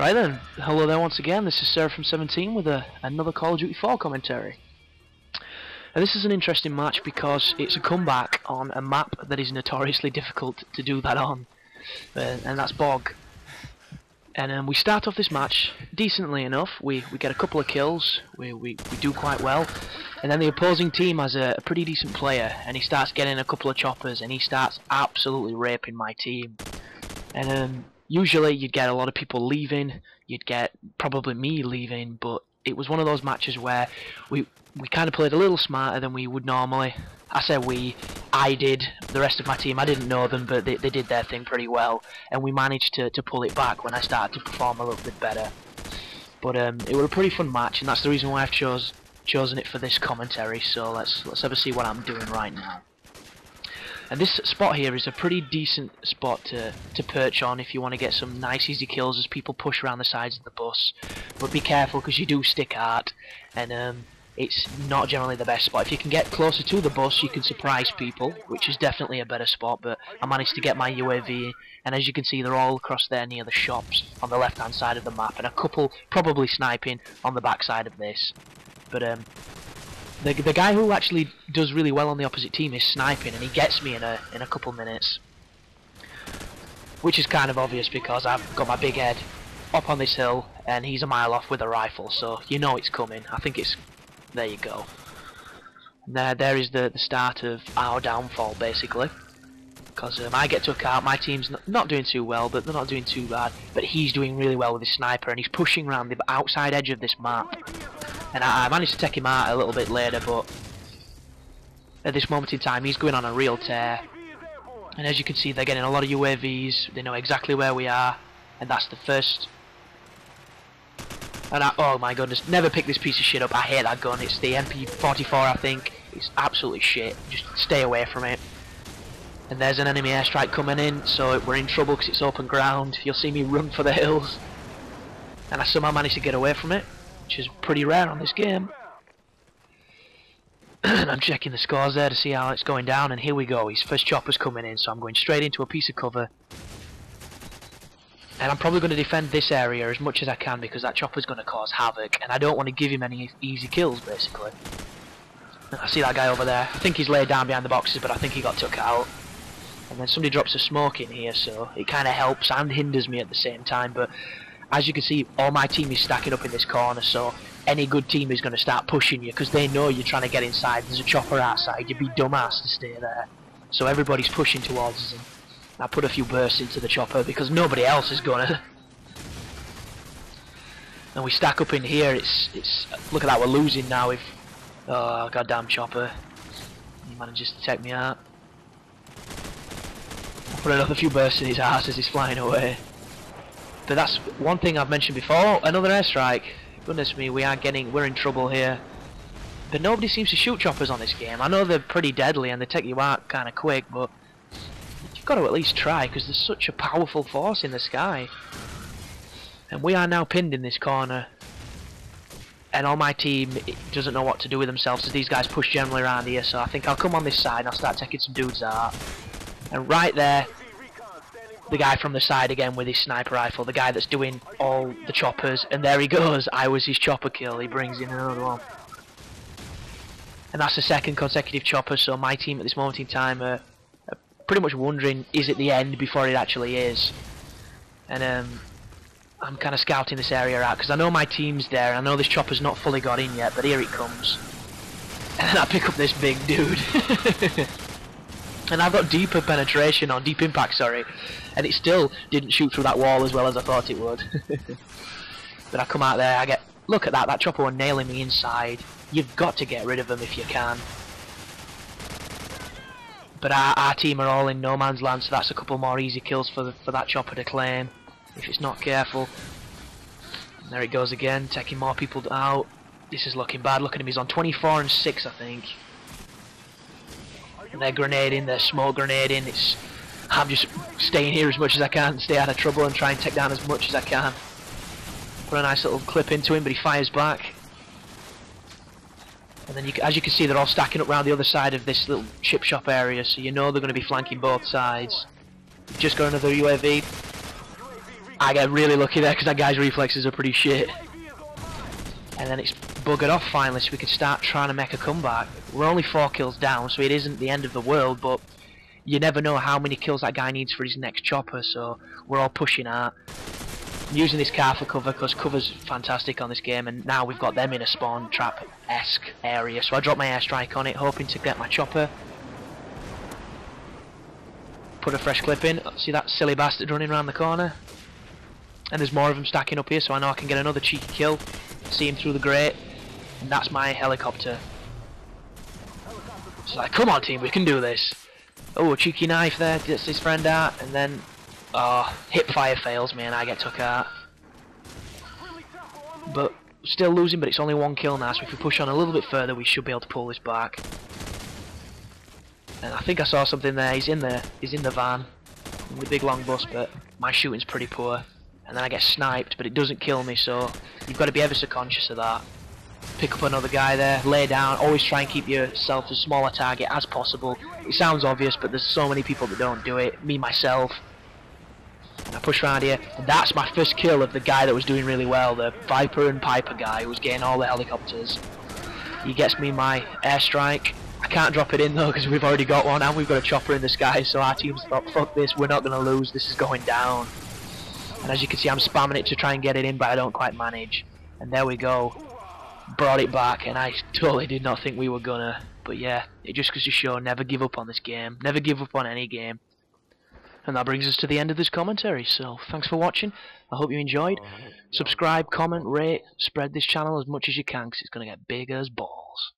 Right then, hello there once again, this is Seraphim17 with another Call of Duty 4 commentary. And this is an interesting match because it's a comeback on a map that is notoriously difficult to do that on, and that's Bog. And we start off this match decently enough, we get a couple of kills, we do quite well, and then the opposing team has a pretty decent player, and he starts getting a couple of choppers, and he starts absolutely raping my team. And usually you'd get a lot of people leaving, you'd get probably me leaving, but it was one of those matches where we kind of played a little smarter than we would normally. I say I did, the rest of my team, I didn't know them, but they did their thing pretty well, and we managed to pull it back when I started to perform a little bit better. But it was a pretty fun match, and that's the reason why I've chosen it for this commentary, so let's have a see what I'm doing right now. And this spot here is a pretty decent spot to perch on if you want to get some nice easy kills as people push around the sides of the bus. But be careful because you do stick out, and it's not generally the best spot. If you can get closer to the bus you can surprise people, which is definitely a better spot, but I managed to get my UAV, and as you can see they're all across there near the shops on the left hand side of the map, and a couple probably sniping on the back side of this. But the guy who actually does really well on the opposite team is sniping, and he gets me in a couple minutes, which is kind of obvious because I've got my big head up on this hill and he's a mile off with a rifle, so you know it's coming. I think it's there. You go. And there is the start of our downfall basically, because I get took out. My team's not doing too well, but they're not doing too bad. But he's doing really well with his sniper, and he's pushing around the outside edge of this map. And I managed to take him out a little bit later, but at this moment in time he's going on a real tear. And as you can see they're getting a lot of UAVs, they know exactly where we are, and that's the first. And oh my goodness, never pick this piece of shit up, I hate that gun, it's the MP44 I think, it's absolutely shit, just stay away from it. And there's an enemy airstrike coming in, so we're in trouble because it's open ground, you'll see me run for the hills. And I somehow managed to get away from it, which is pretty rare on this game. And I'm checking the scores there to see how it's going down, and here we go, his first chopper's coming in, so I'm going straight into a piece of cover. And I'm probably going to defend this area as much as I can because that chopper's going to cause havoc, and I don't want to give him any easy kills basically. And I see that guy over there, I think he's laid down behind the boxes, but I think he got took out. And then somebody drops a smoke in here, so it kind of helps and hinders me at the same time, but as you can see, all my team is stacking up in this corner, so any good team is going to start pushing you because they know you're trying to get inside. There's a chopper outside, you'd be dumbass to stay there. So everybody's pushing towards us, and I put a few bursts into the chopper because nobody else is gonna. And we stack up in here. It's look at that, we're losing now. If oh goddamn chopper, he manages to take me out. I put another few bursts in his ass as he's flying away. But that's one thing I've mentioned before. Another airstrike. Goodness me, we're in trouble here. But nobody seems to shoot choppers on this game. I know they're pretty deadly and they take you out kind of quick, but you've got to at least try because there's such a powerful force in the sky. And we are now pinned in this corner, and all my team doesn't know what to do with themselves as these guys push generally around here, so I think I'll come on this side and I'll start taking some dudes out. And right there, the guy from the side again with his sniper rifle, the guy that's doing all the choppers, and there he goes, I was his chopper kill, he brings in another one. And that's the second consecutive chopper, so my team at this moment in time are pretty much wondering, is it the end before it actually is? And I'm kind of scouting this area out because I know my team's there, I know this chopper's not fully got in yet, but here it comes. And then I pick up this big dude. And I've got deep impact, sorry, and it still didn't shoot through that wall as well as I thought it would. But I come out there, look at that chopper was nailing me inside. You've got to get rid of them if you can. But our team are all in no man's land, so that's a couple more easy kills for that chopper to claim, if it's not careful. And there it goes again, taking more people out. This is looking bad, look at him, he's on 24 and 6 I think. And they're grenading, they're smoke grenading. I'm just staying here as much as I can, stay out of trouble and try and take down as much as I can. Put a nice little clip into him, but he fires back. And then as you can see, they're all stacking up around the other side of this little chip shop area, so you know they're going to be flanking both sides. Just got another UAV. I get really lucky there because that guy's reflexes are pretty shit. And then it's buggered off finally, so we can start trying to make a comeback. We're only 4 kills down, so it isn't the end of the world, but you never know how many kills that guy needs for his next chopper, so we're all pushing out. I'm using this car for cover because cover's fantastic on this game, and now we've got them in a spawn trap-esque area, so I drop my airstrike on it, hoping to get my chopper. Put a fresh clip in. See that silly bastard running around the corner? And there's more of them stacking up here, so I know I can get another cheeky kill. See him through the grate, and that's my helicopter. It's like, come on team, we can do this. Oh, a cheeky knife there, gets his friend out, and then hip fire fails me and I get took out. But still losing, but it's only 1 kill now, so if we push on a little bit further we should be able to pull this back. And I think I saw something there. He's in the van, in the big long bus, but my shooting's pretty poor. And then I get sniped, but it doesn't kill me, so you've got to be ever so conscious of that. Pick up another guy there, lay down, always try and keep yourself as small a target as possible. It sounds obvious, but there's so many people that don't do it, me myself. And I push around here, and that's my first kill of the guy that was doing really well, the Viper and Piper guy who was getting all the helicopters. He gets me my airstrike. I can't drop it in though because we've already got one and we've got a chopper in the sky, so our team's thought, fuck this, we're not going to lose, this is going down. And as you can see, I'm spamming it to try and get it in, but I don't quite manage. And there we go. Brought it back, and I totally did not think we were gonna. But yeah, it just goes to show, never give up on this game. Never give up on any game. And that brings us to the end of this commentary, so thanks for watching. I hope you enjoyed. Subscribe, comment, rate, spread this channel as much as you can, because it's going to get big as balls.